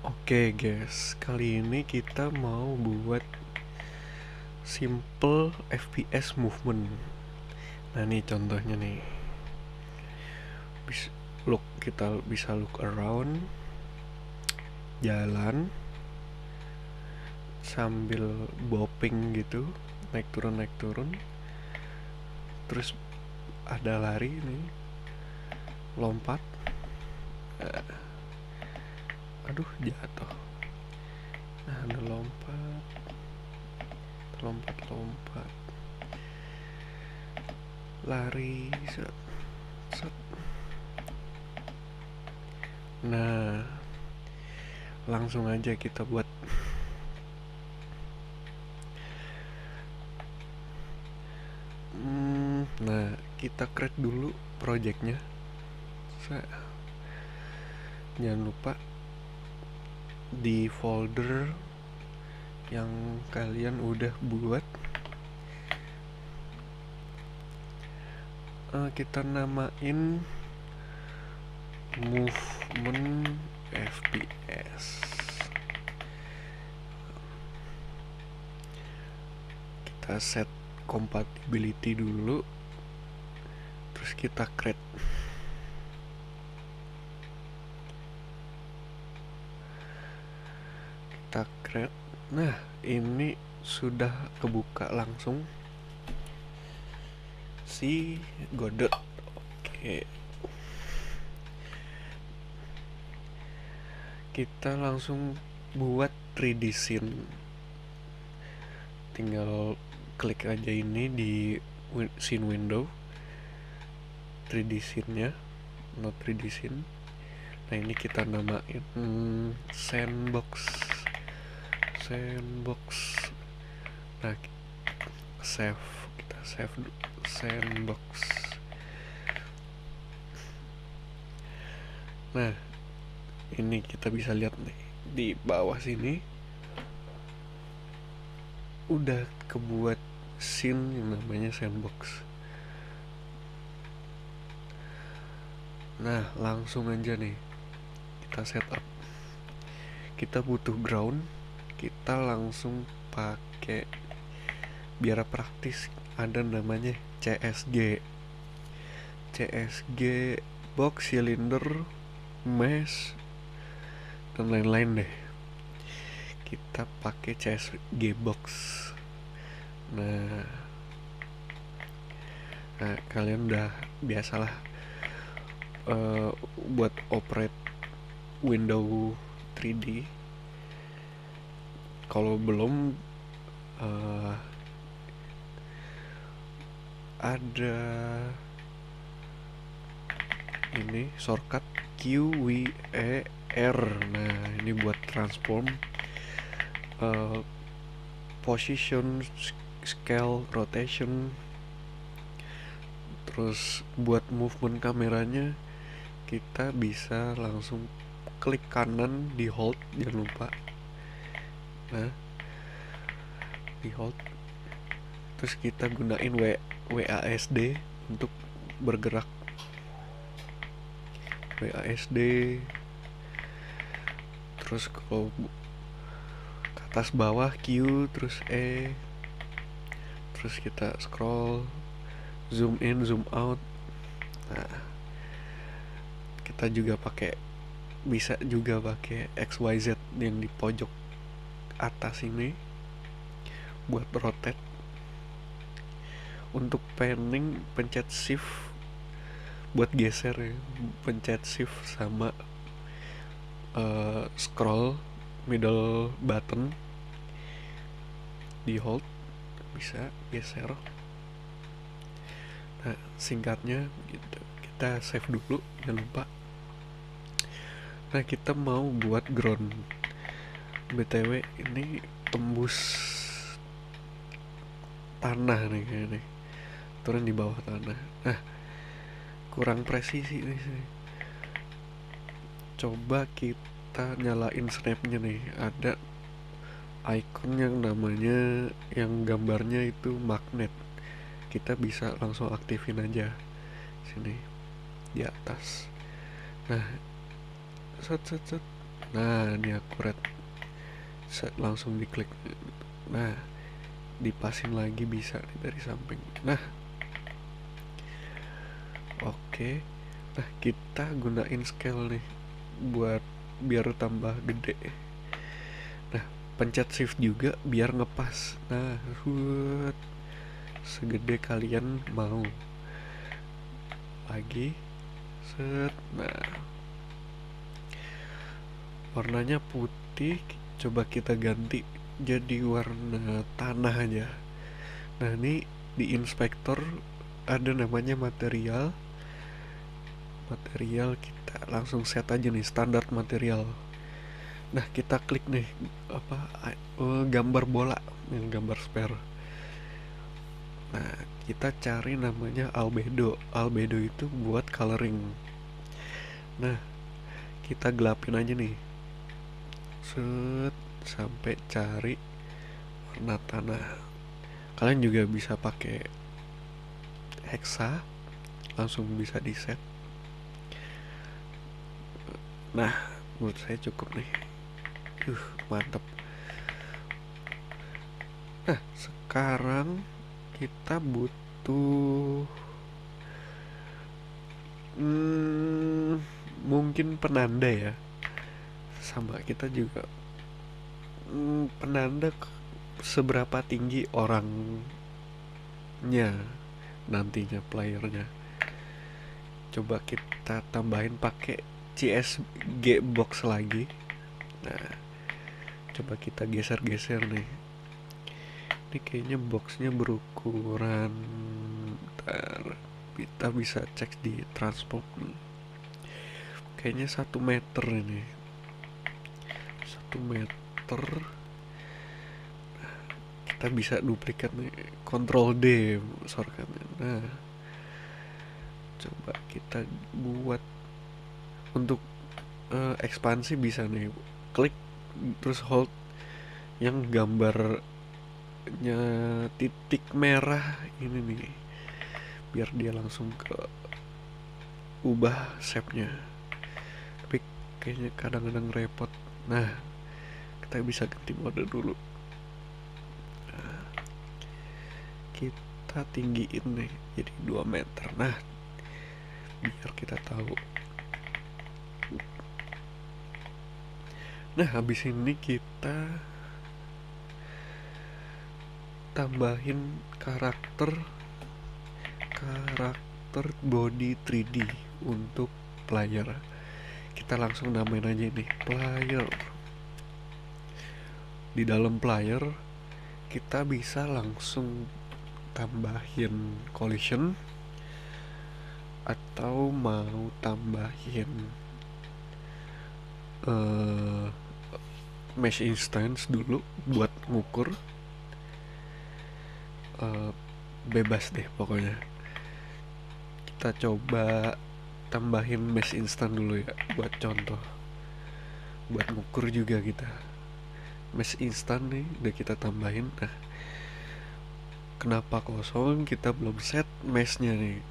Oke guys, kali ini kita mau buat simple FPS movement. Nah nih contohnya nih. Kita bisa look around, jalan sambil bopping gitu, naik turun. Terus ada lari nih, lompat. Aduh jatuh. Nah ada lompat, lompat, lari, set, set. Nah, langsung aja kita buat. Nah, kita create dulu projectnya. Jangan lupa di folder yang kalian udah buat, kita namain movement FPS. Kita set compatibility dulu, terus kita create. Nah ini sudah kebuka langsung si Godot. Oke, kita langsung buat 3D scene. Tinggal klik aja ini di scene window, 3D scene nya, not 3D scene. Nah ini kita namain sandbox. Nah kita save sandbox. Nah ini kita bisa lihat nih di bawah sini udah kebuat scene yang namanya sandbox. Nah langsung aja nih kita setup. Kita butuh ground, kita langsung pakai, biar praktis, ada namanya CSG box, cylinder, mesh, dan lain-lain deh. Kita pakai CSG box. Nah kalian udah biasalah buat operate window 3D. Kalau belum, ada ini shortcut QWER. Nah ini buat transform, position, scale, rotation. Terus buat movement kameranya kita bisa langsung klik kanan di hold, jangan lupa. Nah di hold, terus kita gunain WASD untuk bergerak. WASD. Terus kalau ke atas bawah Q, terus E, terus kita scroll, zoom in, zoom out. Nah kita juga bisa juga pakai XYZ yang di pojok atas ini buat rotate. Untuk panning pencet shift, buat geser ya, pencet shift sama scroll middle button di hold, bisa geser. Nah singkatnya gitu. Kita save dulu, jangan lupa. Nah kita mau buat ground. BTW ini tembus tanah nih kayaknya, turun di bawah tanah. Nah kurang presisi nih sih. Coba kita nyalain snapnya nih, ada icon yang namanya, yang gambarnya itu magnet. Kita bisa langsung aktifin aja sini di atas. Nah set Nah, ini akurat. Langsung diklik. Nah, dipasin lagi bisa dari samping. Nah, oke. Nah, kita gunain scale nih buat biar tambah gede. Nah, pencet shift juga biar ngepas. Nah, segede kalian mau. Lagi. Set. Nah, warnanya putih, coba kita ganti jadi warna tanah aja. Nah, ini di inspektor ada namanya material. Material kita langsung set aja nih standar material. Nah, kita klik nih gambar bola, yang gambar sphere. Nah, kita cari namanya albedo. Albedo itu buat coloring. Nah, kita gelapin aja nih. Set sampai cari warna tanah. Kalian juga bisa pakai hexa, langsung bisa di set. Nah, menurut saya cukup nih. Mantap. Nah, sekarang kita butuh mungkin penanda ya. Sama kita juga penanda seberapa tinggi orangnya nantinya, playernya. Coba kita tambahin pakai CSG box lagi. Nah, coba kita geser-geser nih. Ini kayaknya boxnya berukuran, ntar kita bisa cek di transport nih. Kayaknya 1 meter ini. 1 meter. Kita bisa duplikat nih, Ctrl D shortcutnya. Nah, coba kita buat untuk ekspansi bisa nih, klik terus hold yang gambarnya titik merah ini nih, biar dia langsung ke ubah shape-nya. Tapi kayaknya kadang-kadang repot. Nah, kita bisa ganti mode dulu. Nah, kita tinggiin nih jadi 2 meter. Nah, biar kita tahu. Nah, habis ini kita tambahin karakter body 3D untuk player. Kita langsung namain aja nih player. Di dalam player kita bisa langsung tambahin collision atau mau tambahin mesh instance dulu buat ngukur. Bebas deh pokoknya. Kita coba tambahin mesh instant dulu ya, buat contoh, buat ngukur juga kita. Mesh instant nih udah kita tambahin. Nah, kenapa kosong? Kita belum set meshnya nih.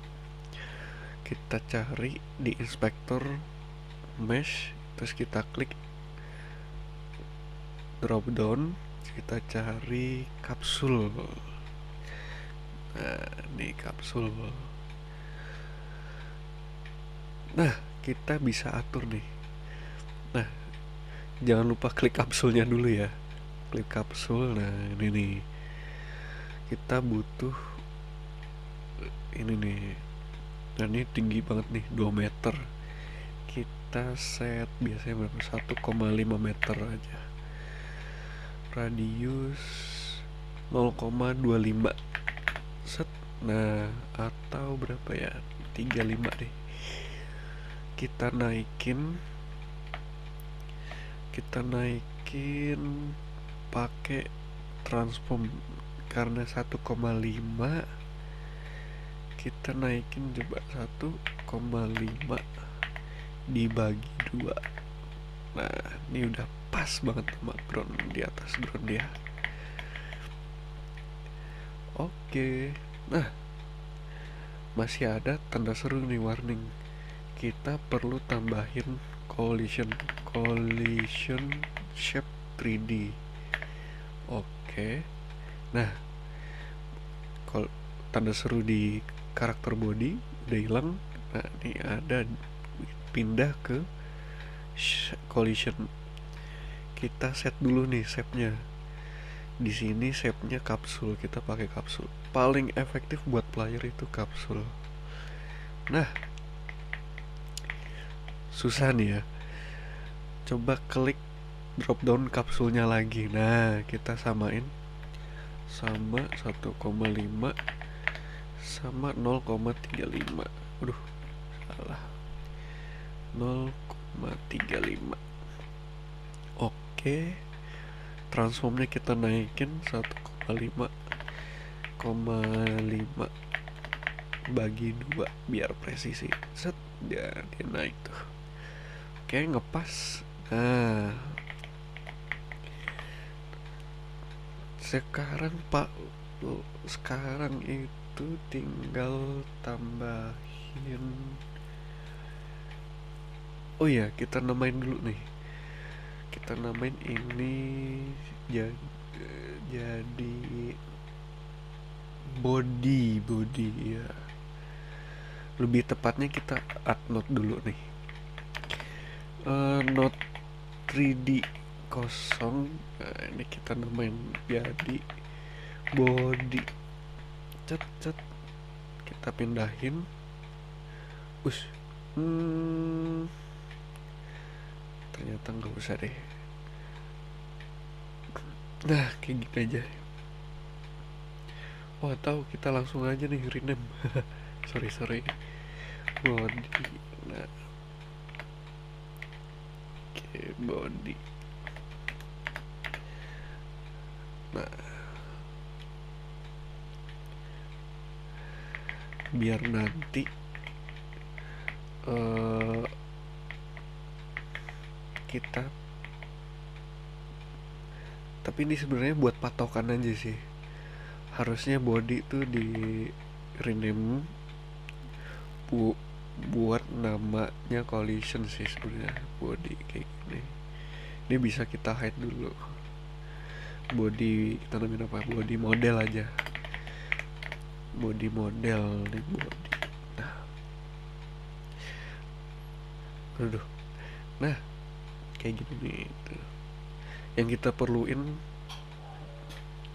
Kita cari di inspektor mesh, terus kita klik drop down, kita cari kapsul. Nah, ini kapsul. Nah, kita bisa atur nih. Nah, jangan lupa klik kapsulnya dulu ya. Klik kapsul. Nah, ini nih, kita butuh ini nih. Nah, ini tinggi banget nih, 2 meter. Kita set biasanya berapa? 1,5 meter aja. Radius 0,25. Set. Nah, atau berapa ya? 35 deh. Kita naikin pakai transform, karena 1,5 kita naikin coba 1,5 dibagi 2. Nah, ini udah pas banget sama ground, di atas ground dia. Oke. Nah, masih ada tanda seru nih, warning. Kita perlu tambahin collision shape 3D. Oke. Nah, kalau tanda seru di karakter body udah hilang. Nah, ini ada pindah ke collision. Kita set dulu nih shape-nya. Di sini shape-nya kapsul, kita pakai kapsul. Paling efektif buat player itu kapsul. Nah, susah nih ya. Coba klik drop down kapsulnya lagi. Nah, kita samain sama 1,5 sama 0,35. Aduh, salah. 0,35. Oke. Transformnya kita naikin 1,5 bagi 2 biar presisi. Set, dia naik tuh. Oke, ngepas. Nah, sekarang itu tinggal tambahin. Oh ya, kita namain dulu nih. Kita namain ini jadi body ya. Lebih tepatnya kita add node dulu nih. Node 3D kosong. Nah, ini kita namain jadi body. Cet. Kita pindahin. Ternyata nggak usah deh. Nah, kayak gitu aja. Oh, tahu kita langsung aja nih rename. sorry body. Nah, oke, body. Nah, biar nanti kita, tapi ini sebenarnya buat patokan aja sih. Harusnya body tuh di rename buat namanya collision sih sebenarnya. Body kayak gini. Ini bisa kita hide dulu. Body kita namain apa? Body model aja. Body model nih, body. Nah, kayak gini nih tuh. Yang kita perluin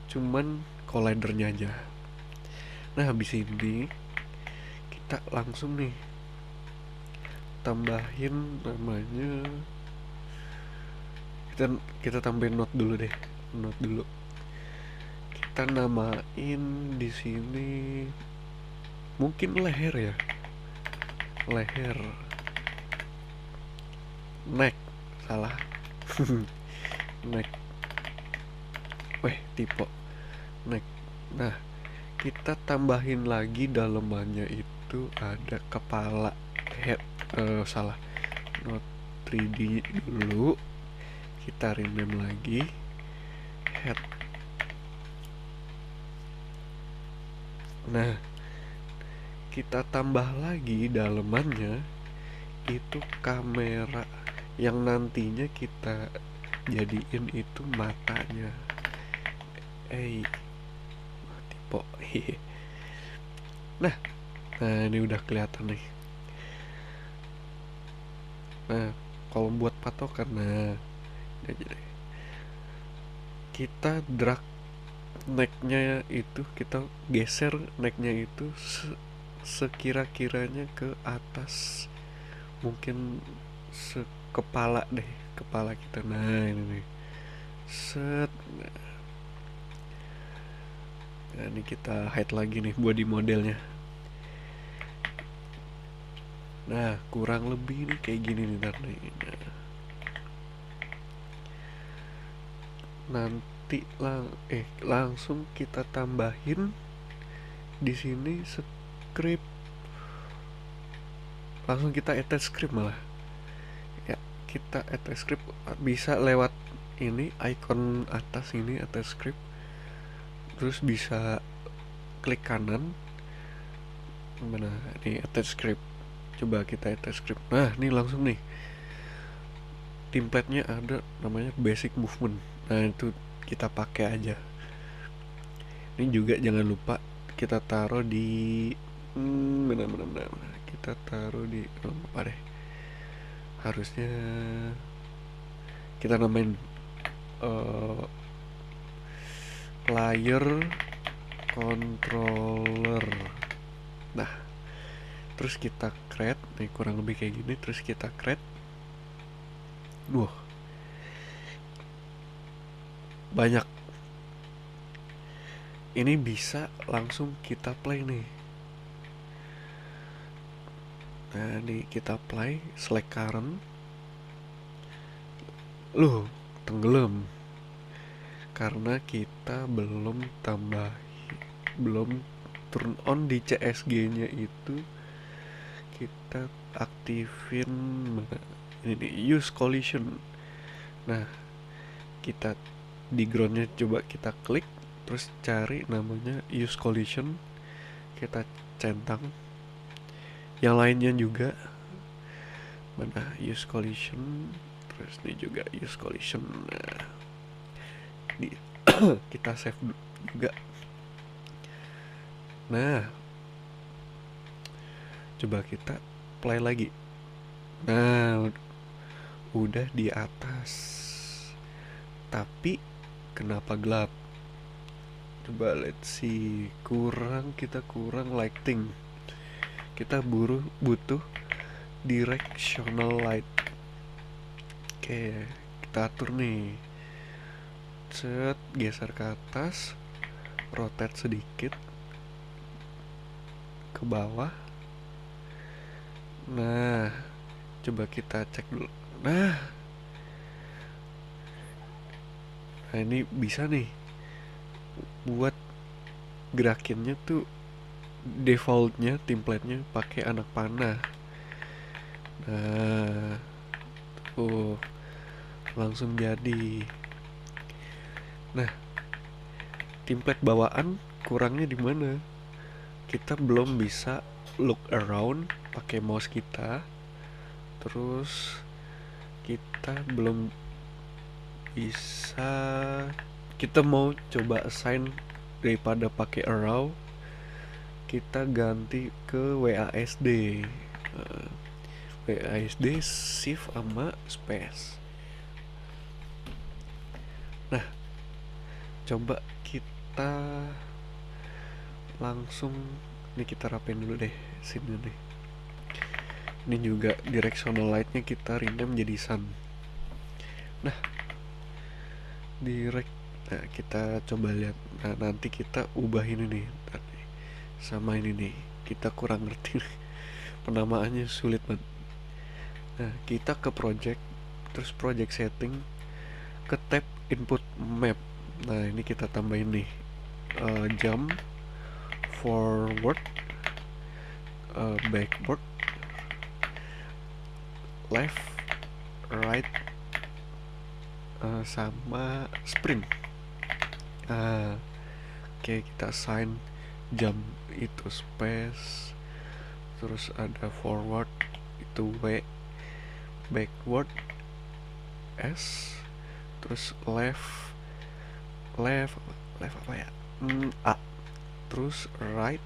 cuman collidernya aja. Nah, habis ini kita langsung nih tambahin namanya. Kita tambahin node dulu deh. Kita namain di sini mungkin leher ya. Leher. Neck. Salah. Neck. Tipe neck. Nah, kita tambahin lagi dalemannya itu ada kepala. Head. Salah. Node 3D dulu. Kita rename lagi head. Nah, kita tambah lagi dalemannya itu kamera yang nantinya kita jadiin itu matanya. Tipe. Nah, ini udah kelihatan nih. Nah, kalau buat patokan, kita drag necknya itu, kita geser necknya itu sekira-kiranya ke atas, mungkin sekepala deh, kepala kita. Nah, ini nih, set. Nah, ini kita hide lagi nih body modelnya. Nah, kurang lebih nih kayak gini nih tandanya. Nanti langsung kita tambahin di sini script. Langsung kita attach script malah. Ya, kita attach script bisa lewat ini icon atas ini, attach script. Terus bisa klik kanan. Mana? Ini attach script. Coba kita attach script. Nah, ini langsung nih. template-nya ada namanya basic movement. Nah itu kita pakai aja. Ini juga jangan lupa kita taruh di benar-benar kita taruh di apa deh, harusnya kita namain player controller. Nah terus kita create nih, kurang lebih kayak gini. Terus kita create, banyak. Ini bisa langsung kita play nih. Nah nih kita play, select current. Tenggelam karena kita belum turn on di CSG nya itu. Kita aktifin mana ini nih, use collision. Nah kita di groundnya coba kita klik, terus cari namanya use collision, kita centang. Yang lainnya juga mana use collision, terus ini juga use collision. Nah kita save juga. Nah coba kita play lagi. Nah udah di atas, tapi kenapa gelap? Coba let's see, kita kurang lighting. Kita butuh directional light. Oke, kita atur nih. Set, geser ke atas, rotate sedikit ke bawah. Nah coba kita cek dulu. Nah ini bisa nih buat gerakinnya tuh, defaultnya templatenya pakai anak panah. Nah tuh langsung jadi. Nah template bawaan kurangnya di mana? Kita belum bisa look around pakai mouse kita. Terus kita belum bisa, kita mau coba assign daripada pakai arrow, kita ganti ke WASD. WASD shift sama space. Nah coba kita langsung ini kita rapiin dulu deh sini nih. Ini juga directional lightnya kita rename jadi sun. Nah kita coba lihat. Nah nanti kita ubah ini nih sama ini nih, kita kurang ngerti penamaannya, sulit banget. Nah kita ke project, terus project setting, ke tab input map. Nah ini kita tambahin nih jump, forward, backward, left, right, sama sprint. Oke, kita assign jump itu space, terus ada forward itu W, backward S, terus left apa ya, A, terus right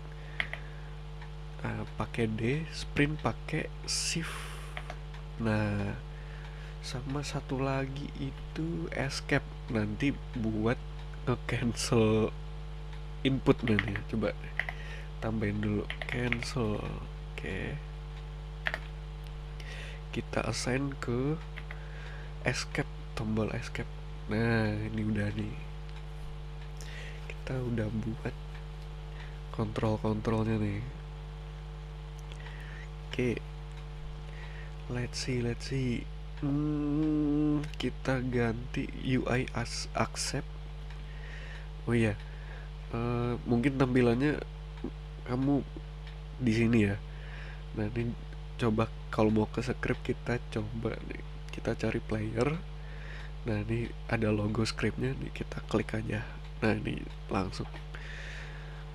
pakai D, sprint pakai shift. Nah sama satu lagi itu escape, nanti buat nge-cancel input nih. Coba tambahin dulu cancel. Oke, kita assign ke escape, tombol escape. Nah ini udah nih, kita udah buat kontrolnya nih. Oke, let's see. Kita ganti UI as accept. Oh iya, mungkin tampilannya kamu di sini ya. Nah ini coba kalau mau ke script, kita coba nih, kita cari player. Nah ini ada logo scriptnya nih, kita klik aja. Nah ini langsung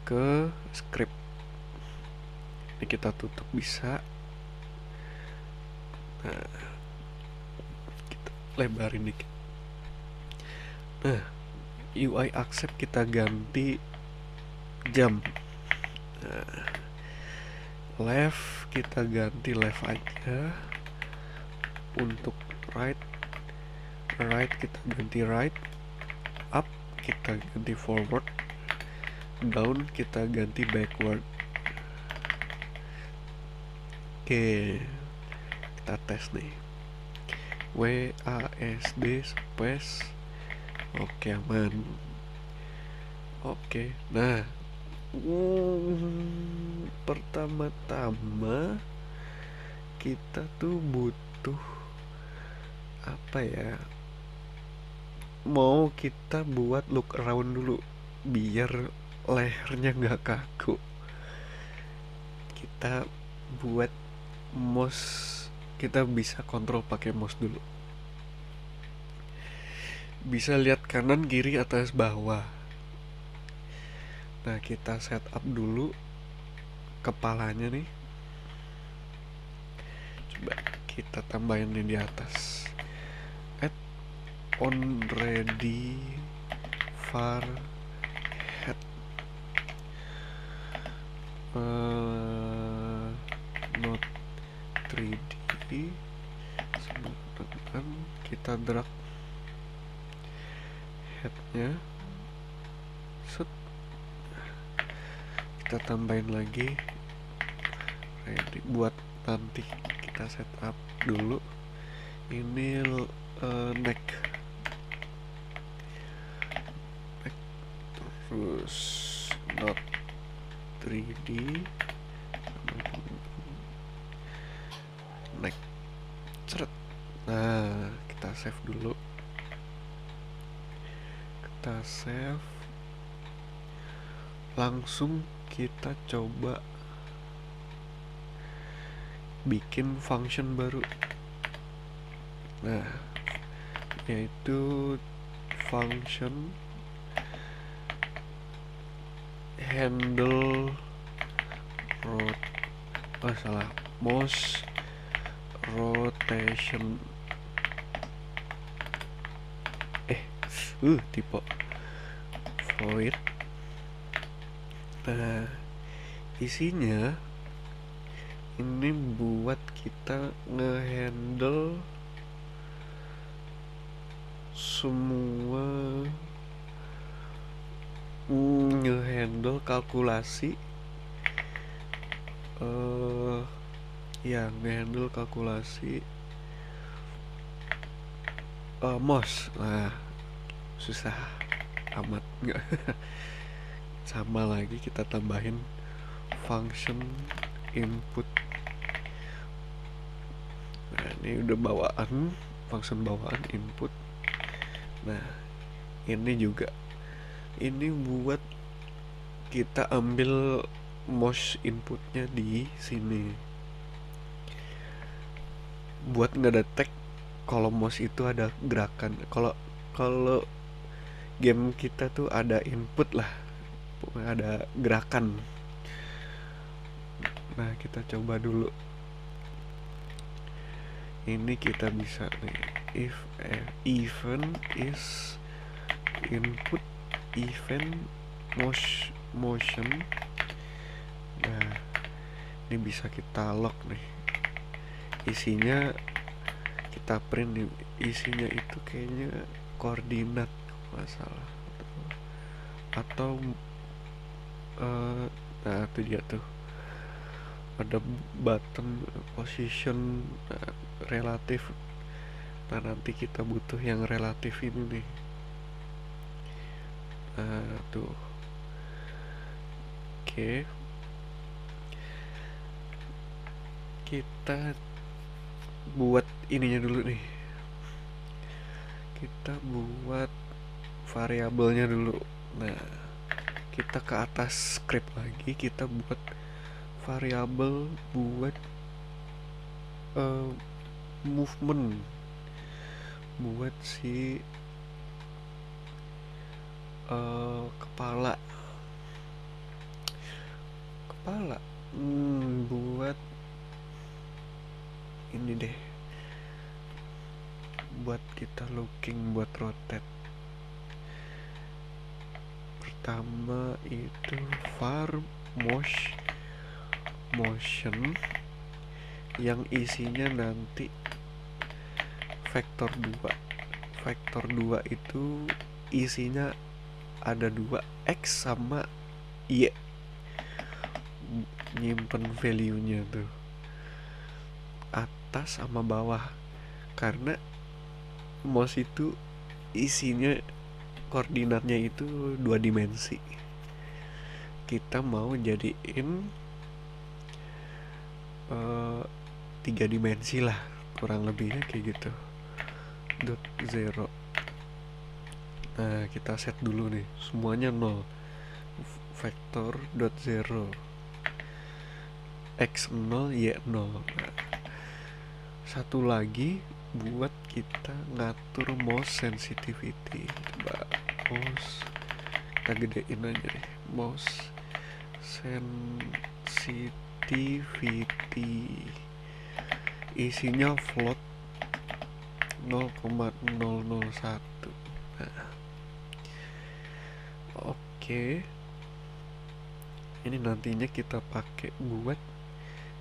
ke script. Ini kita tutup bisa. Nah lebarin dikit. Nah, UI accept kita ganti jam. Nah, left kita ganti left aja. Untuk right kita ganti right. Up kita ganti forward. Down kita ganti backward. Oke, kita tes nih. WASD space. Oke, aman. Oke, nah pertama-tama kita tuh butuh apa ya, mau kita buat look around dulu biar lehernya nggak kaku. Kita buat mouse, kita bisa kontrol pakai mouse dulu. Bisa lihat kanan, kiri, atas, bawah. Nah, kita setup dulu kepalanya nih. Coba kita tambahin nih di atas. Add on ready var head. Not 3D. Sebenarnya kita drag headnya. Set. Kita tambahin lagi ready buat nanti. Kita setup dulu ini neck terus not 3D neck ceret. Nah, kita save dulu. Kita save, langsung kita coba bikin function baru. Nah, yaitu function handle mouse rotation. Tipe void. Nah, isinya ini buat kita ngehandle semua, ngehandle kalkulasi, ngehandle kalkulasi mouse. Nah, susah amat nggak. Sama lagi kita tambahin function input. Nah, ini udah bawaan, function bawaan input. Nah, ini juga, ini buat kita ambil mouse inputnya di sini, buat ngedetek kalau mouse itu ada gerakan. Kalau game kita tuh ada input lah, ada gerakan. Nah, kita coba dulu. Ini kita bisa nih, if event is input event motion. Nah, ini bisa kita lock nih. Isinya kita print nih. Isinya itu kayaknya koordinat masalah atau nah itu dia tuh, ada button position, relatif. Nah, nanti kita butuh yang relatif ini nih. Nah, tuh. Oke. Kita buat ininya dulu nih. Kita buat variabelnya dulu. Nah, kita ke atas script lagi, kita buat variabel buat movement, buat si kepala buat ini deh, buat kita looking buat rotate. Pertama itu var motion yang isinya nanti vektor 2. Vektor 2 itu isinya ada 2, X sama Y. Nyimpen value-nya tuh atas sama bawah, karena mouse itu isinya koordinatnya itu 2 dimensi. Kita mau jadiin 3 dimensi lah, kurang lebihnya kayak gitu. Dot zero. Nah, kita set dulu nih semuanya 0. Vektor dot zero, X 0, Y 0. Nah, satu lagi buat kita ngatur mouse sensitivity. Coba mouse kita gedein aja deh, mouse sensitivity isinya float 0,001. Nah, oke. Ini nantinya kita pakai buat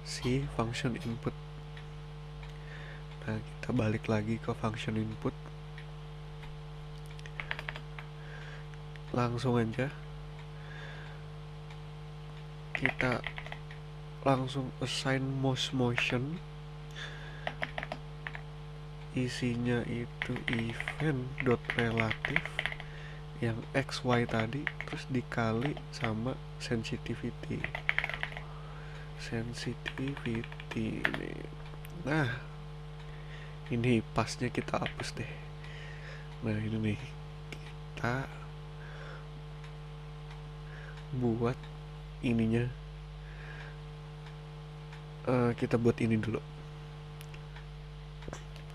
si function input. Nah, kita balik lagi ke function input. Langsung aja kita langsung assign mouse motion. Isinya itu event.relative yang XY tadi, terus dikali sama sensitivity ini. Nah, ini pasnya kita hapus deh. Nah, ini nih kita buat ininya. Kita buat ini dulu.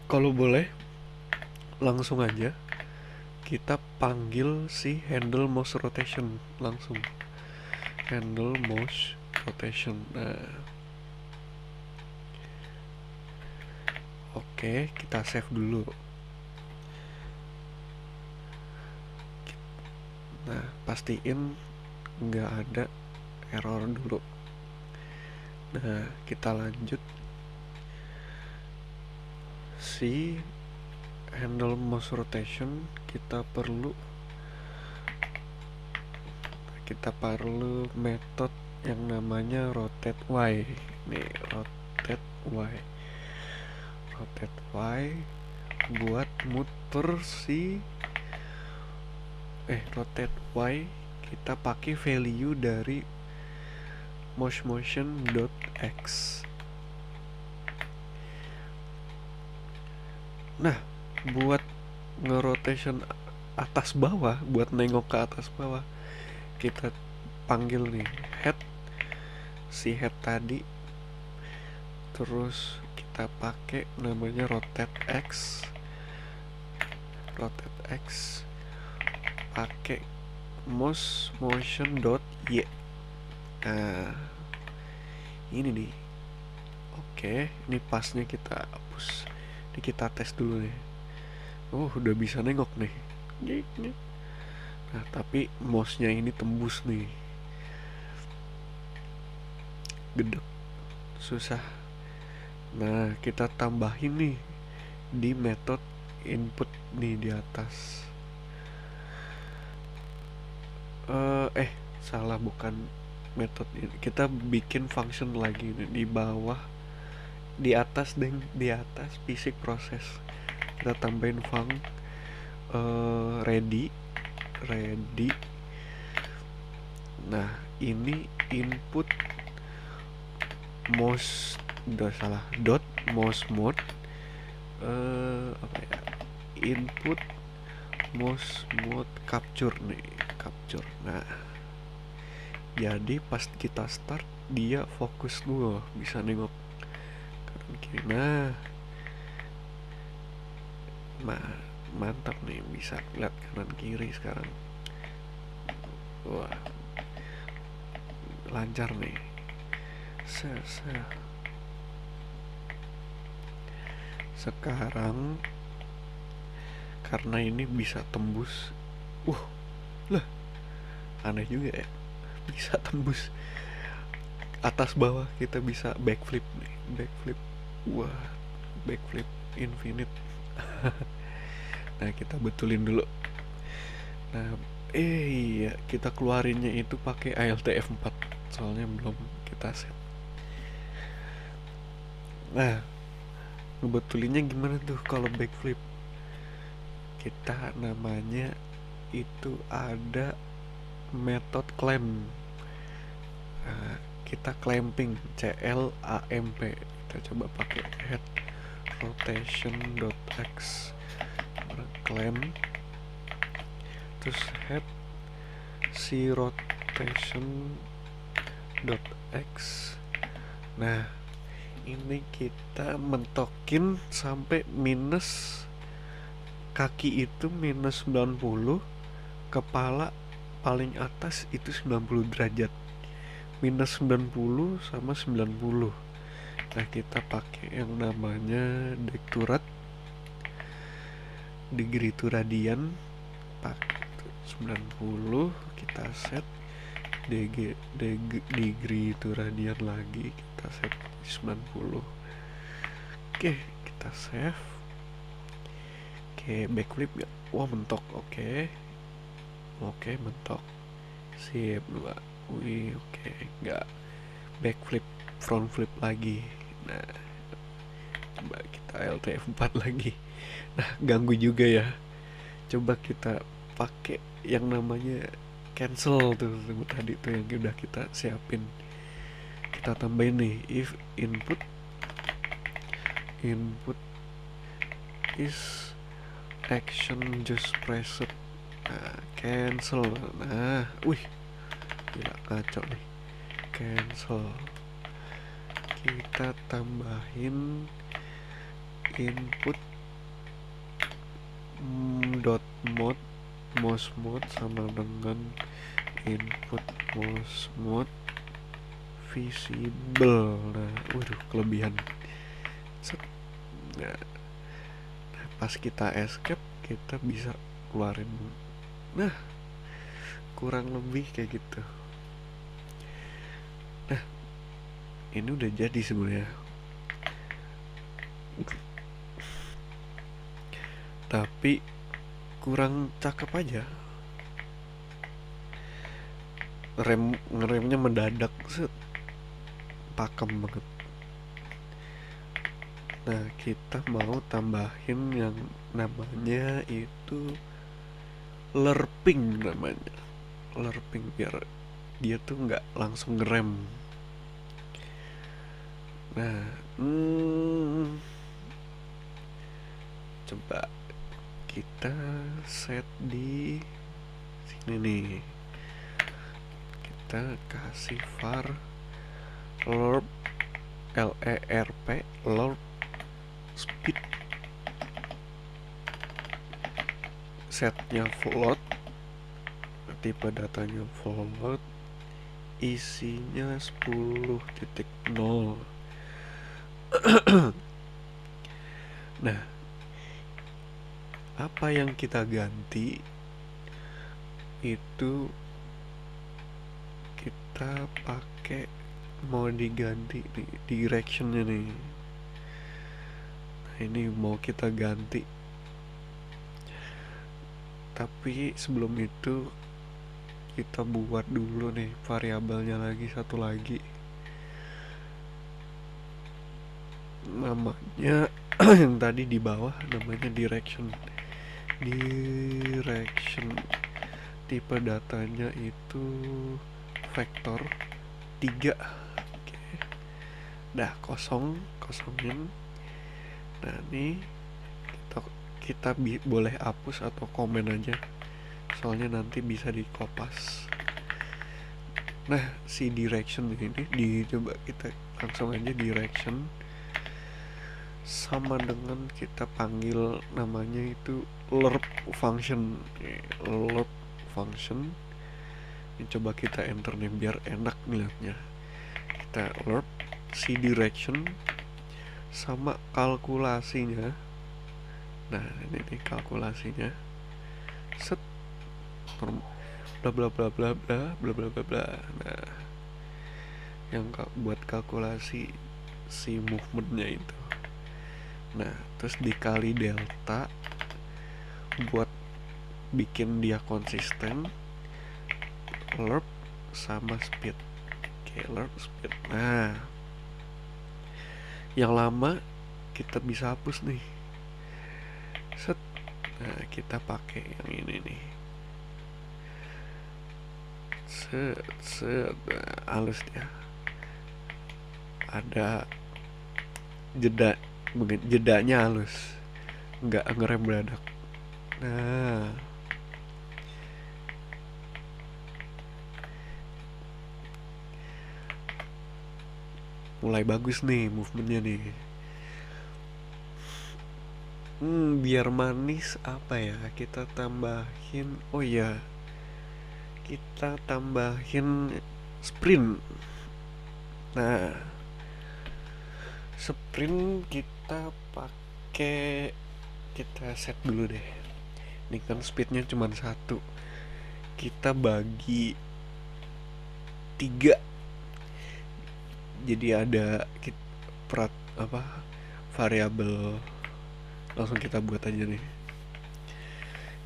Kalau boleh langsung aja kita panggil si handle mouse rotation langsung. Handle mouse rotation. Nah, oke, kita save dulu. Nah, pastiin nggak ada error dulu. Nah, kita lanjut. Si handle mouse rotation kita perlu method yang namanya rotate Y. Nih, rotate Y buat muter si rotate Y kita pakai value dari motion.x. Nah, buat nge-rotation atas bawah, buat nengok ke atas bawah, kita panggil nih head, si head tadi, terus kita pakai namanya rotate x, pakai motion.y. Nah, ini nih. Oke, ini pasnya kita hapus. Ini kita tes dulu nih. Oh, udah bisa nengok nih. Nah, tapi mouse-nya ini tembus nih. Gedek. Susah. Nah, kita tambahin nih di method input nih di atas. Salah, bukan method ini. Kita bikin function lagi nih di bawah, di atas basic process. Kita tambahin ready. Nah, ini input mouse mouse mode input mouse mode capture. Nah, jadi pas kita start dia fokus dulu, bisa nengok kanan kiri. Nah, mantap nih, bisa lihat kanan kiri sekarang. Wah, lancar nih. Sekarang karena ini bisa tembus. Lah, aneh juga ya, bisa tembus atas bawah. Kita bisa backflip nih, backflip. Wah, backflip infinite. Nah, kita betulin dulu. Nah, iya, kita keluarinnya itu pakai ALT F4 soalnya belum kita set. Nah, ngebetulinnya gimana tuh kalau backflip? Kita namanya itu ada metode clamp. Nah, kita clamping, CLAMP. Kita coba pakai head rotation.x, clamp, terus head si rotation.x. Nah, ini kita mentokin sampai minus, kaki itu minus 90, kepala paling atas itu 90 derajat. Minus 90 sama 90. Nah, kita pakai yang namanya dekturat, degree to radian, pakai 90, kita set degree to radian lagi, kita set 90. Oke, kita save. Oke, backflip ya. Wah, mentok. Oke, mentok. Sip, 2. Wih, oke, nggak backflip, front flip lagi. Nah, coba kita LTF4 lagi. Nah, ganggu juga ya. Coba kita pakai yang namanya cancel tuh tadi tuh yang udah kita siapin. Kita tambahin nih, if input is action just press it. Nah, cancel. Nah, wih, gila, ngaco nih. Cancel. Kita tambahin input dot mode, mouse mode sama dengan input mouse mode visible. Nah, waduh, kelebihan. Nah, pas kita escape kita bisa keluarin. Nah, kurang lebih kayak gitu. Nah, ini udah jadi sebenarnya, tapi kurang cakep aja. Ngeremnya mendadak, set, pakem banget. Nah, kita mau tambahin yang namanya itu lerping namanya. Lerping biar dia tuh nggak langsung ngerem. Nah, coba kita set di sini nih. Kita kasih var lerp, LERP, lerp speed, setnya float, tipe datanya float, isinya 10.0. Nah, apa yang kita ganti itu kita pakai, mau diganti nih directionnya nih. Nah, ini mau kita ganti, tapi sebelum itu kita buat dulu nih variabelnya lagi, satu lagi namanya yang tadi di bawah namanya direction. Tipe datanya itu vektor 3. Oke. Dah, kosongin. Nah, ini kita boleh hapus atau komen aja, soalnya nanti bisa dikopas. Nah, si direction ini coba kita langsung aja direction sama dengan kita panggil namanya itu lerp function. Lerp function ini coba kita enter nih biar enak ngeliatnya. Kita lerp si direction sama kalkulasinya Nah ini nih kalkulasinya, set, bla bla bla bla bla bla bla bla bla. Nah yang buat kalkulasi si movementnya itu. Nah terus dikali delta buat bikin dia konsisten, lerp sama speed. Oke, lerp speed. Nah yang lama kita bisa hapus nih, set. Nah kita pakai yang ini nih, set set. Nah, halus ya, ada jedanya halus, nggak ngerem mendadak. Nah mulai bagus nih movementnya nih. Biar manis apa ya, kita tambahin, oh iya, kita tambahin sprint. Nah sprint kita pakai, kita set dulu deh. Ini kan speednya cuma satu, kita bagi 3. Jadi ada perat apa, variabel, langsung kita buat aja nih.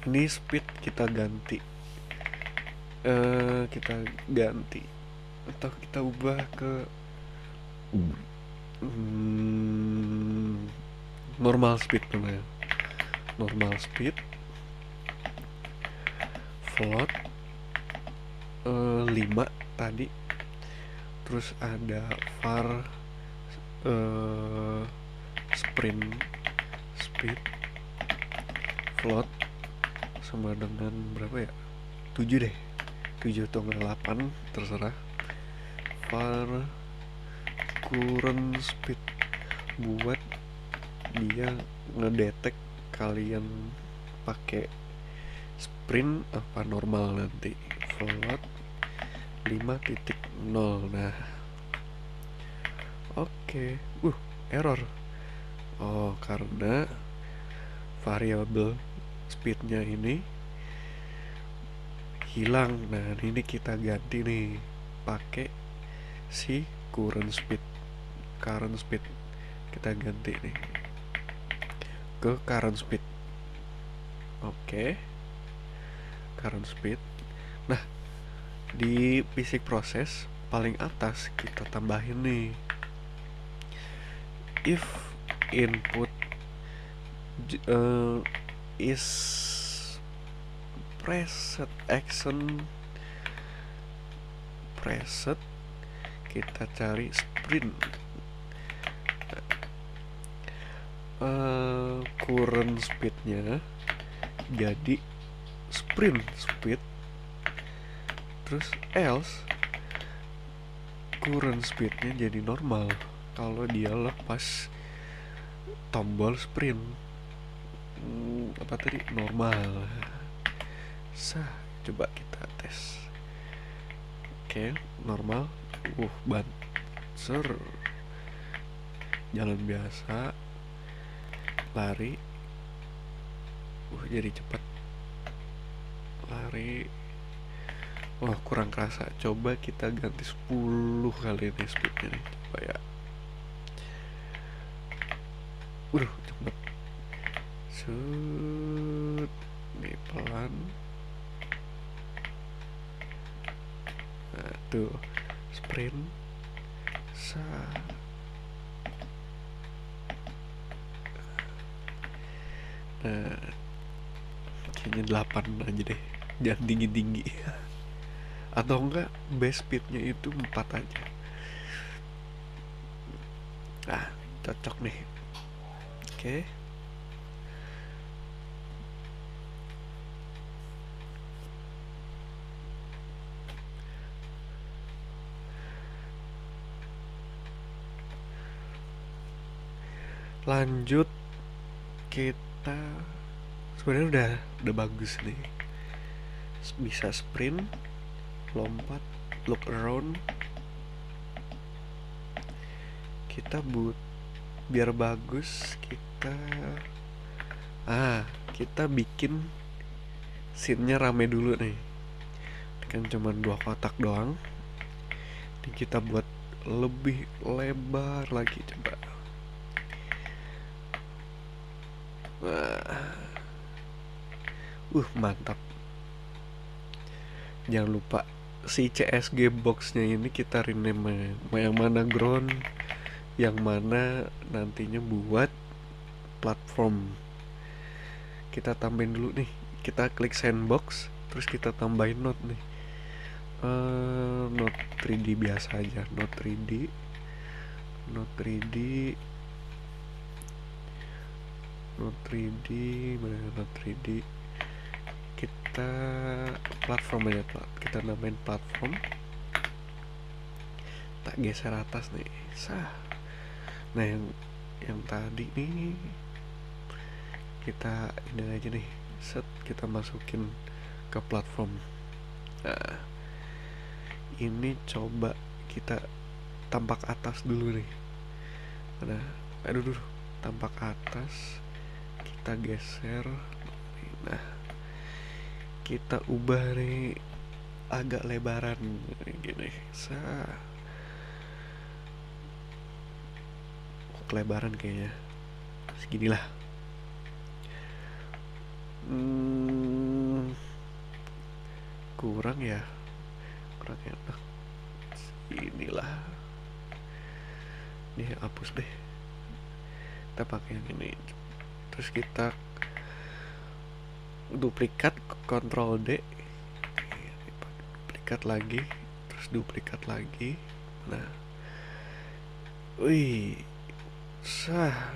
Ini speed kita ganti, kita ganti atau kita ubah ke normal speed namanya. Normal speed float 5 tadi, terus ada var sprint speed float sama dengan berapa ya, 7 deh, 7 atau 8 terserah. Var current speed buat dia ngedetek kalian pakai sprint apa normal nanti. Float 5.0. Nah oke. Error. Oh karena variabel speednya ini hilang. Nah ini kita ganti nih pakai si current speed kita ganti nih ke current speed. Oke, current speed. Nah di basic process paling atas kita tambahin nih, if input is preset action preset, kita cari sprint. Current speednya jadi sprint speed, terus else current speednya jadi normal kalau dia lepas tombol sprint. Apa tadi, normal. Coba kita tes. Oke, normal. Banser, jalan biasa, lari, jadi cepat lari. Kurang kerasa. Coba kita ganti 10 kali nih speednya nih. Coba ya. Cepet. Nih pelan. Nah tuh, sprint. Nah kayaknya 8 aja deh, jangan tinggi-tinggi. Atau enggak base speednya itu 4 aja. Nah cocok nih. Oke. Lanjut, kita sebenarnya udah bagus nih, bisa sprint, lompat, look around. Kita biar bagus kita Kita bikin scene-nya rame dulu nih. Kan cuma 2 kotak doang. Ini kita buat lebih lebar lagi coba. Mantap. Jangan lupa si CSG boxnya ini kita rename yang mana ground, yang mana nantinya buat platform. Kita tambahin dulu nih, kita klik sandbox, terus kita tambahin node nih, node 3D biasa aja, node 3D, node 3D, node 3D, mana node 3D, kita platform aja, kita namain platform, tak geser atas nih, nah yang tadi nih kita ini aja nih, kita masukin ke platform. Nah, ini coba kita tampak atas dulu nih. Nah, tampak atas, kita geser. Nah, kita ubah nih agak lebaran gini. Kelebaran kayaknya seginilah. Kurang enak. Inilah, ini hapus deh, kita pakai yang ini. Terus kita duplikat, Ctrl D, duplikat lagi, terus duplikat lagi. Nah,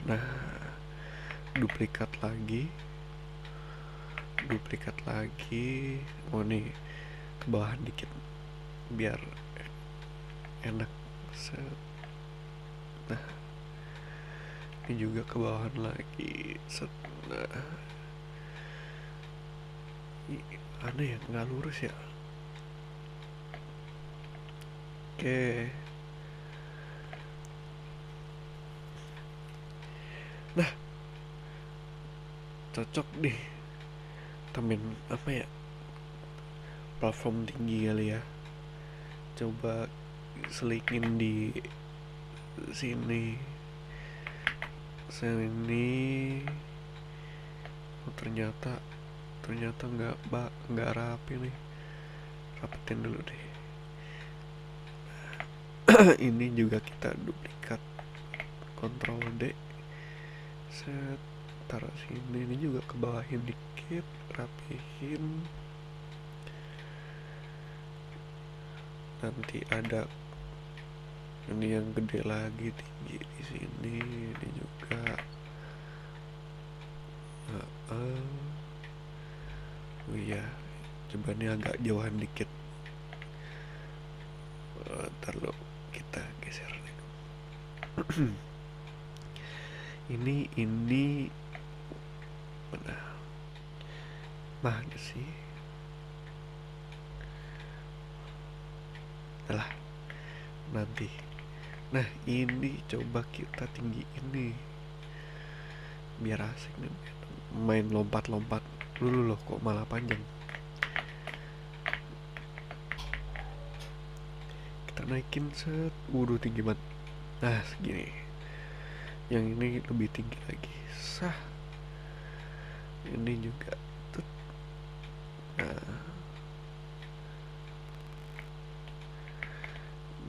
nah, duplikat lagi. Oh nih, ke bawah dikit biar enak. Nah, ini juga ke bawah lagi. Nah, aneh ya, nggak lurus ya. Oke. Nah, cocok deh. Tambahin apa ya? Platform tinggi kali ya. Coba selingin di sini. Oh, ternyata nggak rapi nih. Rapetin dulu deh. Ini juga kita duplikat, Ctrl D, taruh sini. Ini juga ke bawahin dikit, rapihin. Nanti ada ini yang gede lagi, tinggi di sini. Ini juga oh iya, coba ini agak jauhan dikit. Ntar lo kita geser nih. ini mana sih? Alah, nanti. Nah, ini coba kita tinggiin nih, biar asik nih main lompat-lompat dulu. Loh, kok malah panjang. Kita naikin tinggi banget. Nah, segini. Yang ini lebih tinggi lagi. Ini juga. Nah,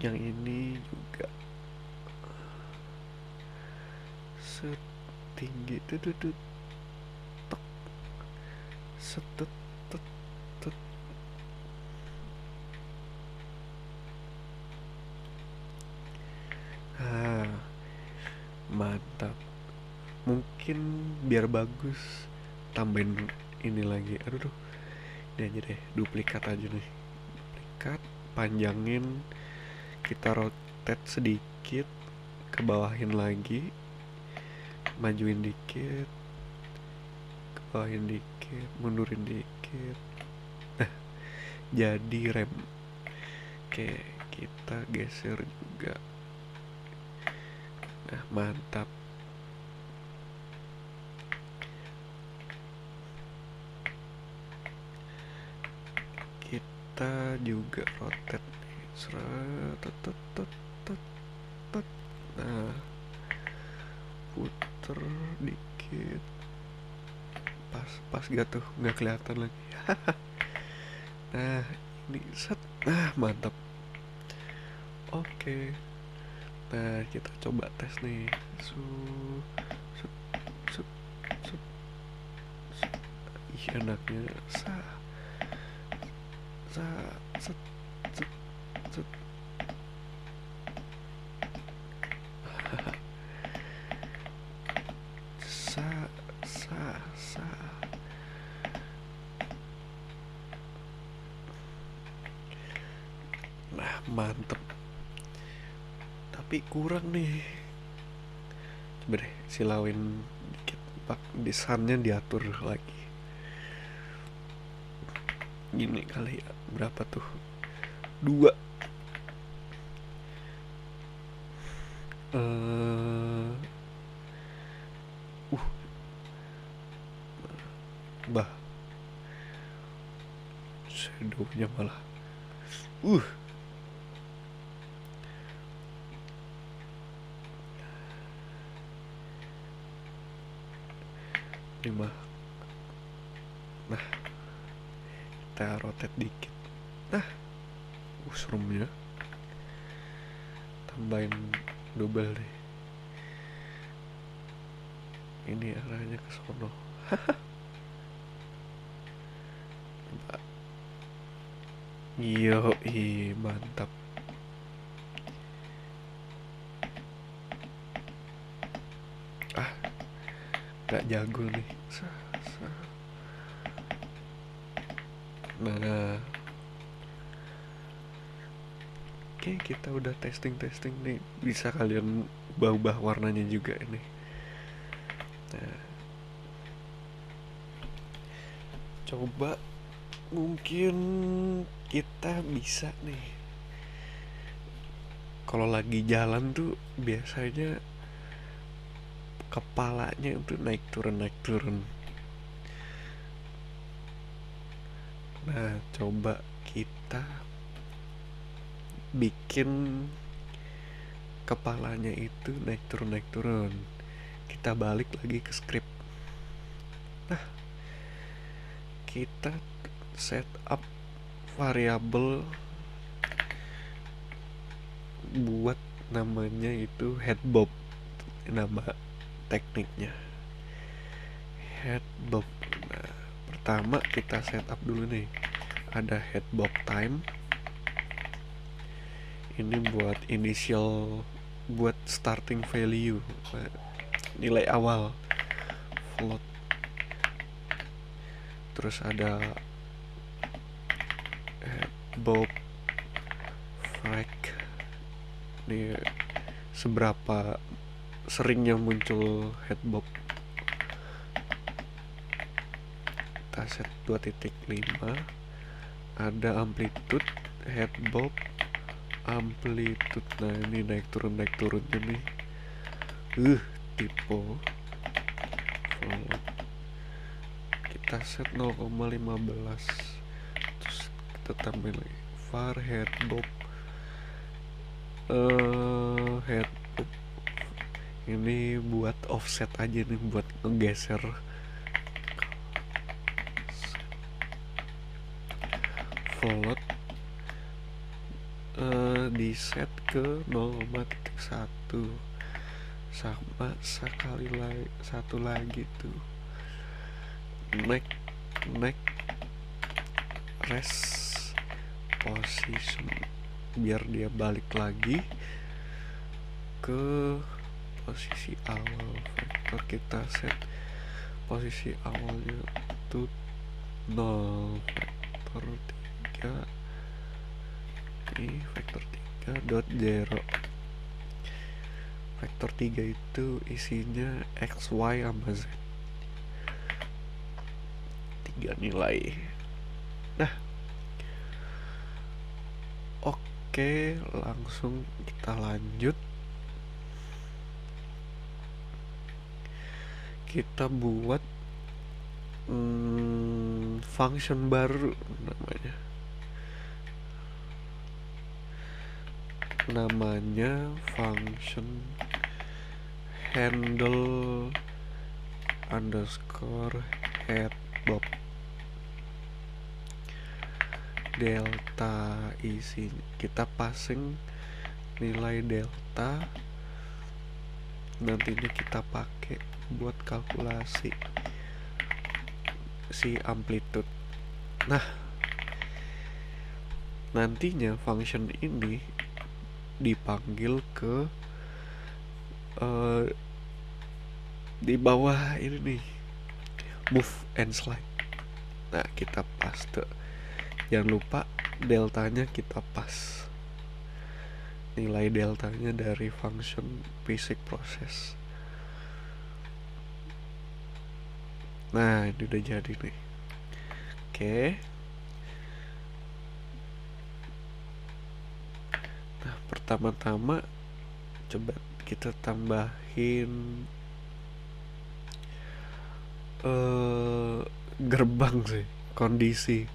yang ini juga setinggi mantap. Mungkin biar bagus tambahin ini lagi. Ini aja deh, duplikat aja nih. Duplikat, panjangin, kita rotate sedikit, ke bawahin lagi, majuin dikit, ke bawahin dikit, mundurin dikit. Nah, jadi rem. Oke, kita geser juga. Nah, mantap. kita juga rotate nih. Seret, tet, tet, tet, tet, tet. Nah, puter dikit. Pas gak tuh, nggak kelihatan lagi. Nah, ini set. Nah, mantap. Oke. Nah, kita coba tes nih. Su, sup, sup, sup, sup. Ih, enaknya. Sa, set, set, set. Sa, sa. Nah, mantep. Tapi kurang nih. Coba deh, silauin dikit. Pak, desainnya diatur lagi. Gini kali ya, berapa tuh? 2. Uh, bah, shadownya malah. Uh, ini mah. Nah, kita rotate dikit. Nah, seremnya. Tambahin double deh. Ini arahnya ke sono. Yoi, mantap. Ah, gak jago nih. Nah, oke, kita udah testing nih. Bisa kalian ubah warnanya juga ini. Nah, coba mungkin kita bisa nih. Kalau lagi jalan tuh biasanya kepalanya itu naik turun. Nah, coba kita bikin kepalanya itu naik turun. Kita balik lagi ke script. Nah, kita set up variabel buat namanya itu head bob. Nama tekniknya head bob. Nah, pertama kita set up dulu nih. Ada head bob time. Ini buat initial, buat starting value, nilai awal float. Terus ada head bob frag. Ini seberapa seringnya muncul head bob. Kita set 2.5. Ada amplitude head bob amplitude. Nah, ini naik turunnya nih. Tipe float. Kita set 0,15. Terus kita tambahin lagi var head bob head bob. Ini buat offset aja nih, buat ngegeser. Float di set ke 0,1 sama satu lagi tuh neck rest position, biar dia balik lagi ke posisi awal. Vektor kita set posisi awalnya tuh 0. Vektor 3.0. Vektor 3 itu isinya x, y, sama z. 3 nilai. Nah, oke, langsung kita lanjut. Kita buat function baru namanya. namanya function handle underscore head bob. Delta isi kita passing nilai delta, nantinya kita pakai buat kalkulasi si amplitude. Nah, nantinya function ini dipanggil ke di bawah ini nih, move and slide. Nah, kita paste, jangan lupa deltanya kita pas, nilai deltanya dari function basic process. Nah, ini udah jadi nih. Oke. Nah, pertama-tama coba kita tambahin gerbang sih, kondisi.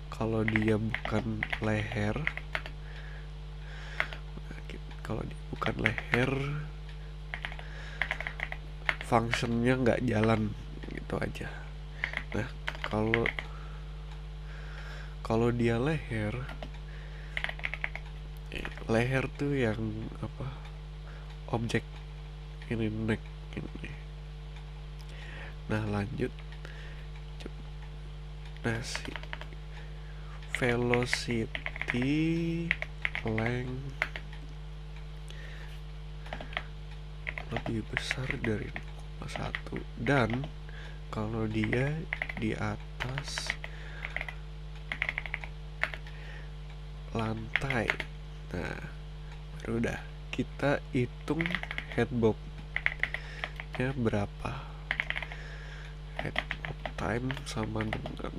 Kalau dia bukan leher, functionnya nggak jalan, gitu aja. Nah, kalau dia leher tuh yang apa, objek ini, neck ini. Nah, lanjut. Nah, si velocity length lebih besar dari 0,1, dan kalau dia di atas lantai. Nah, baru udah kita hitung head bobnya berapa. Head bob time sama dengan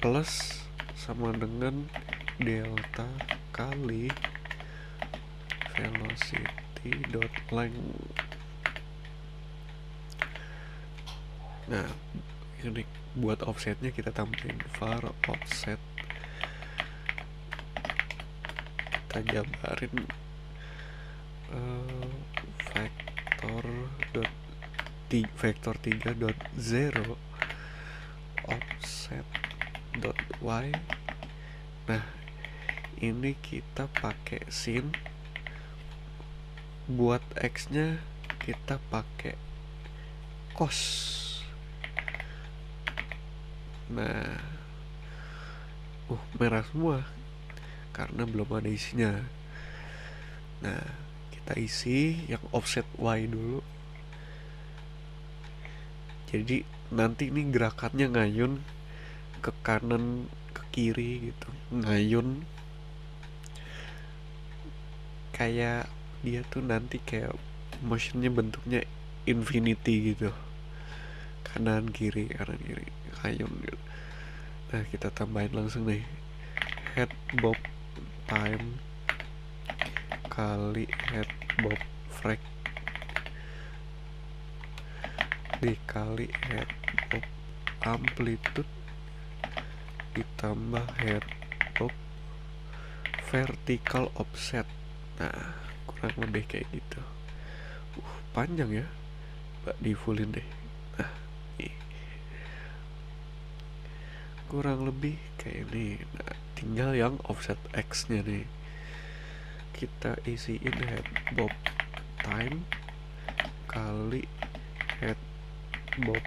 plus sama dengan delta kali velocity dot length. Nah, ini buat offsetnya kita tambahin var offset, kita jabarin vektor 3.0 offset dot y. Nah, ini kita pakai sin, buat x nya kita pakai cos. Nah, merah semua karena belum ada isinya. Nah, kita isi yang offset y dulu. Jadi nanti ini gerakannya ngayun ke kanan ke kiri gitu, ngayun kayak dia tuh nanti kayak motionnya bentuknya infinity gitu, kanan kiri ngayun gitu. Nah, kita tambahin langsung nih head bob time kali head bob frag dikali head bob amplitude ditambah head bob vertical offset. Nah, kurang lebih kayak gitu. Panjang ya, Mbak, di fullin deh. Nah, nih, kurang lebih kayak ini. Nah, tinggal yang offset x nya nih kita isiin head bob time kali head bob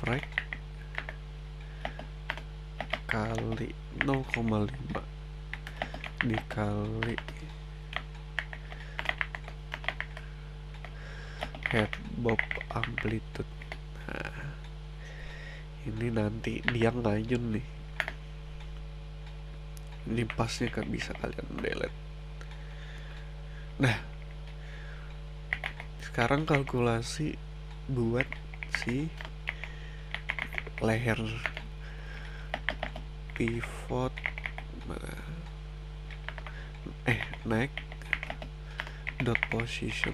frag kali 0,5 dikali head bob amplitude. Nah, ini nanti dia ngayun nih. Ini pasnya kan bisa kalian delete. Nah, sekarang kalkulasi buat si leher pivot neck dot position.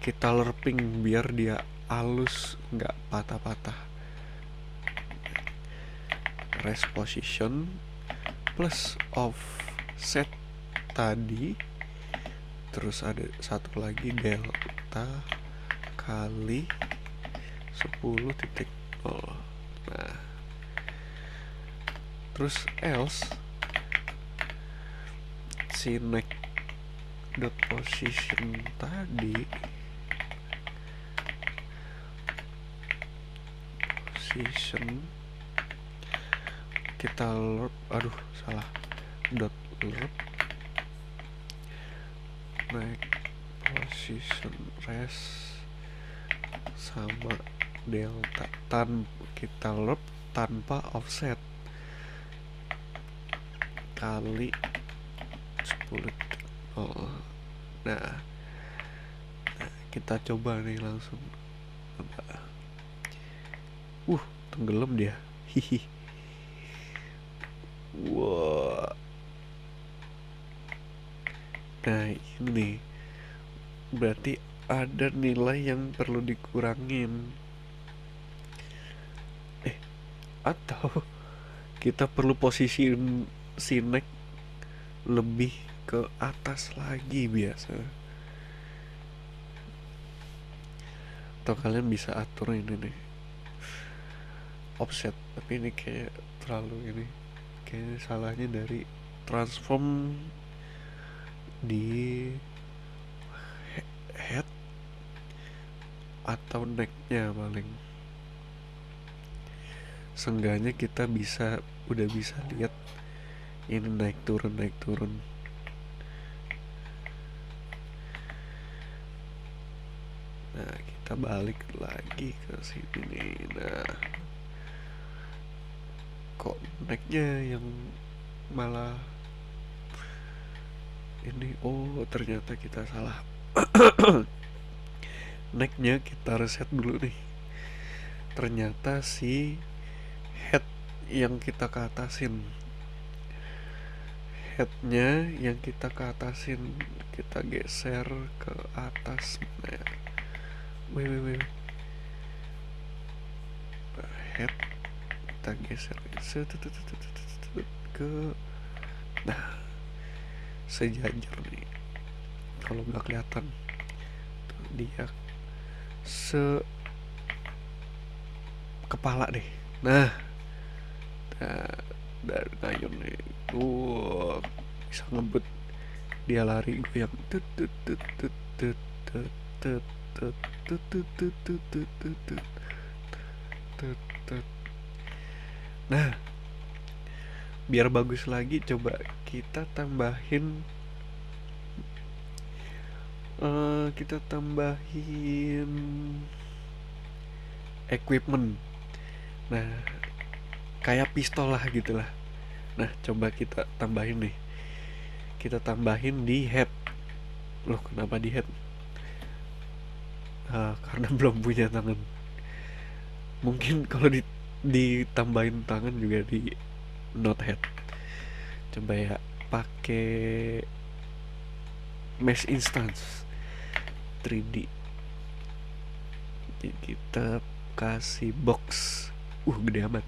Kita lerping biar dia halus, nggak patah-patah. Rest position plus offset tadi, terus ada satu lagi delta kali 10.0. Nah, terus else si next dot position tadi position kita lerp, dot lerp next position rest sama delta kita lerp tanpa offset kali 10. Nah, kita coba nih langsung. Tenggelam dia. Hihi. Wah. Nah, ini berarti ada nilai yang perlu dikurangin. Atau kita perlu posisiin sinek lebih ke atas lagi biasa. Atau kalian bisa atur ini nih offset, tapi ini kayak terlalu ini, kayaknya salahnya dari transform di head atau necknya paling. Seenggaknya kita udah bisa lihat ini naik turun. Nah, kita balik lagi ke sini nih. Nah, kok necknya yang malah ini? Oh, ternyata kita salah. Necknya kita reset dulu nih. Ternyata si head yang kita ke atasin, headnya yang kita ke atasin, kita geser ke atas. Nah, wait. Head kita geser ke, nah, sejajar nih. Kalau nggak kelihatan tuh, dia kepala deh. Nah, dari ngayun nih, bisa ngebut, dia lari goyang nah, biar bagus lagi coba kita tambahin equipment. Nah, kayak pistol lah gitulah. Nah, coba kita tambahin nih. Kita tambahin di head. Loh, kenapa di head? Karena belum punya tangan. Mungkin kalau ditambahin tangan juga di not head. Coba ya, pakai mesh instance 3D. Jadi kita kasih box. Gede amat.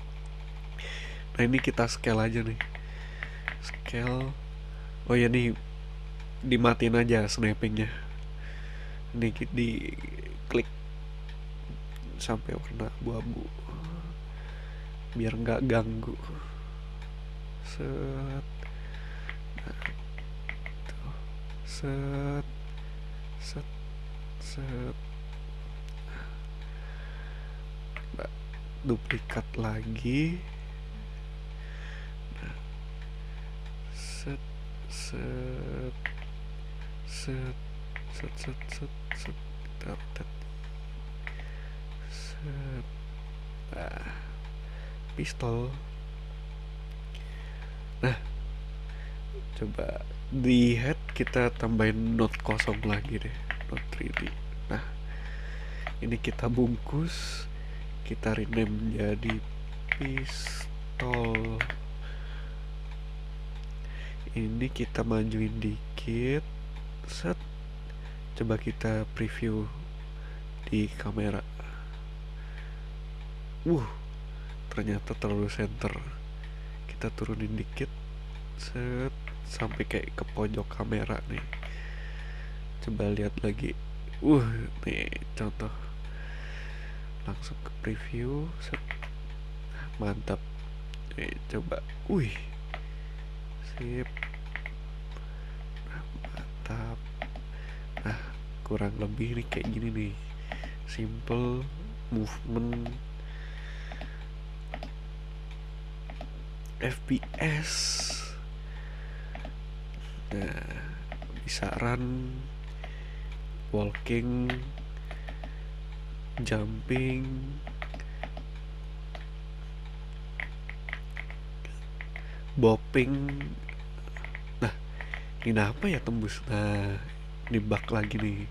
Nah, ini kita scale aja nih. Scale. Oh ya, nih dimatiin aja snappingnya. Ini di klik sampai warna abu-abu biar nggak ganggu. Set. Nah, tuh. Set. Duplikat lagi. Nah, set rotate. Set. Nah, pistol. Nah, coba di head kita tambahin note kosong lagi deh, note 3D. Nah, ini kita bungkus, kita rename jadi pistol. Ini kita majuin dikit. Set. Coba kita preview di kamera. Ternyata terlalu center. Kita turunin dikit. set, sampai kayak ke pojok kamera nih. Coba lihat lagi. Nih contoh. Langsung ke preview, set. Mantap. Nih coba. Sip. Mantap. Nah, kurang lebih nih kayak gini nih. Simple movement FPS. Nah, bisa run, walking, jumping, bopping. Nah, kenapa ya tembus? Nah, ini bug lagi nih.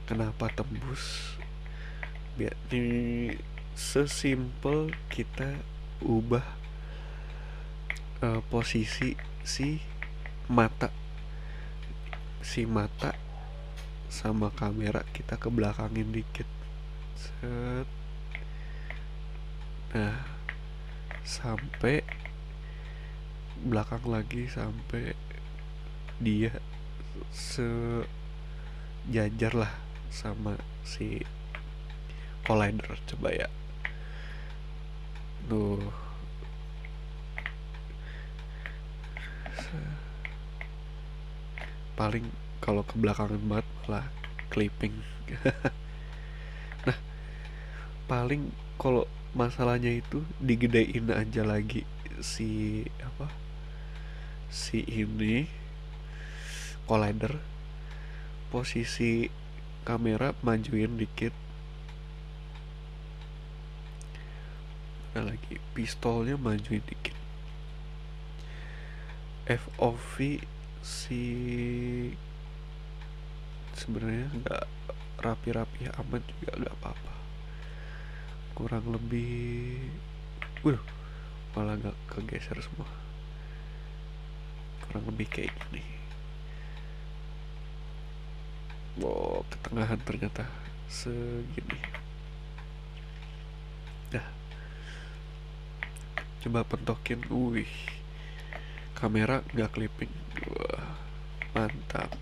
Kenapa tembus? Biar ini sesimpel kita ubah posisi mata si mata sama kamera kita ke belakangin dikit. Set. Nah, sampai belakang lagi sampai dia sejajar lah sama si collider. Coba ya. Tuh. Paling kalau ke belakangan banget malah clipping. Nah, paling kalau masalahnya itu digedein aja lagi si ini collider, posisi kamera majuin dikit. Nah, lagi pistolnya majuin dikit. FOV si sebenarnya nggak rapi-rapi amat juga nggak apa-apa. Kurang lebih, malah nggak kegeser semua. Kurang lebih kayak gini. Wow, ketengahan ternyata segini. Dah, coba pentokin. Kamera nggak clipping. Wah, mantap.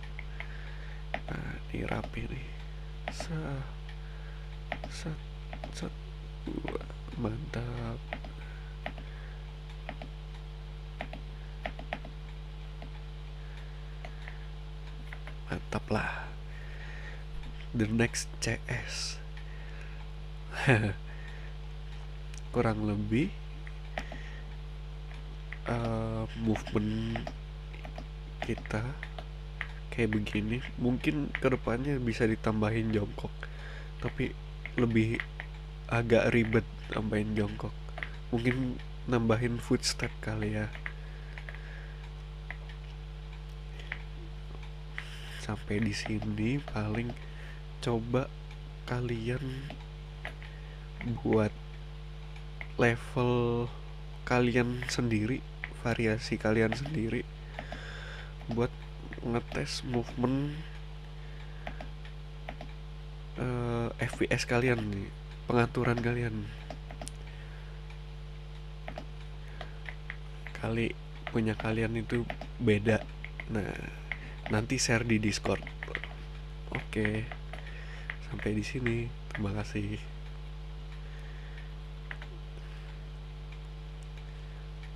Nah, ini rapi nih. Set, set, set. Wah, mantap. Mantap lah. The next CS. Kurang lebih movement kita kayak begini. Mungkin kedepannya bisa ditambahin jongkok, tapi lebih agak ribet tambahin jongkok. Mungkin nambahin footstep kali ya. Sampai di sini paling coba kalian buat level kalian sendiri, variasi kalian sendiri buat ngetes movement FPS kalian nih, pengaturan kalian. Kali punya kalian itu beda. Nah, nanti share di Discord. Oke, sampai di sini. Terima kasih.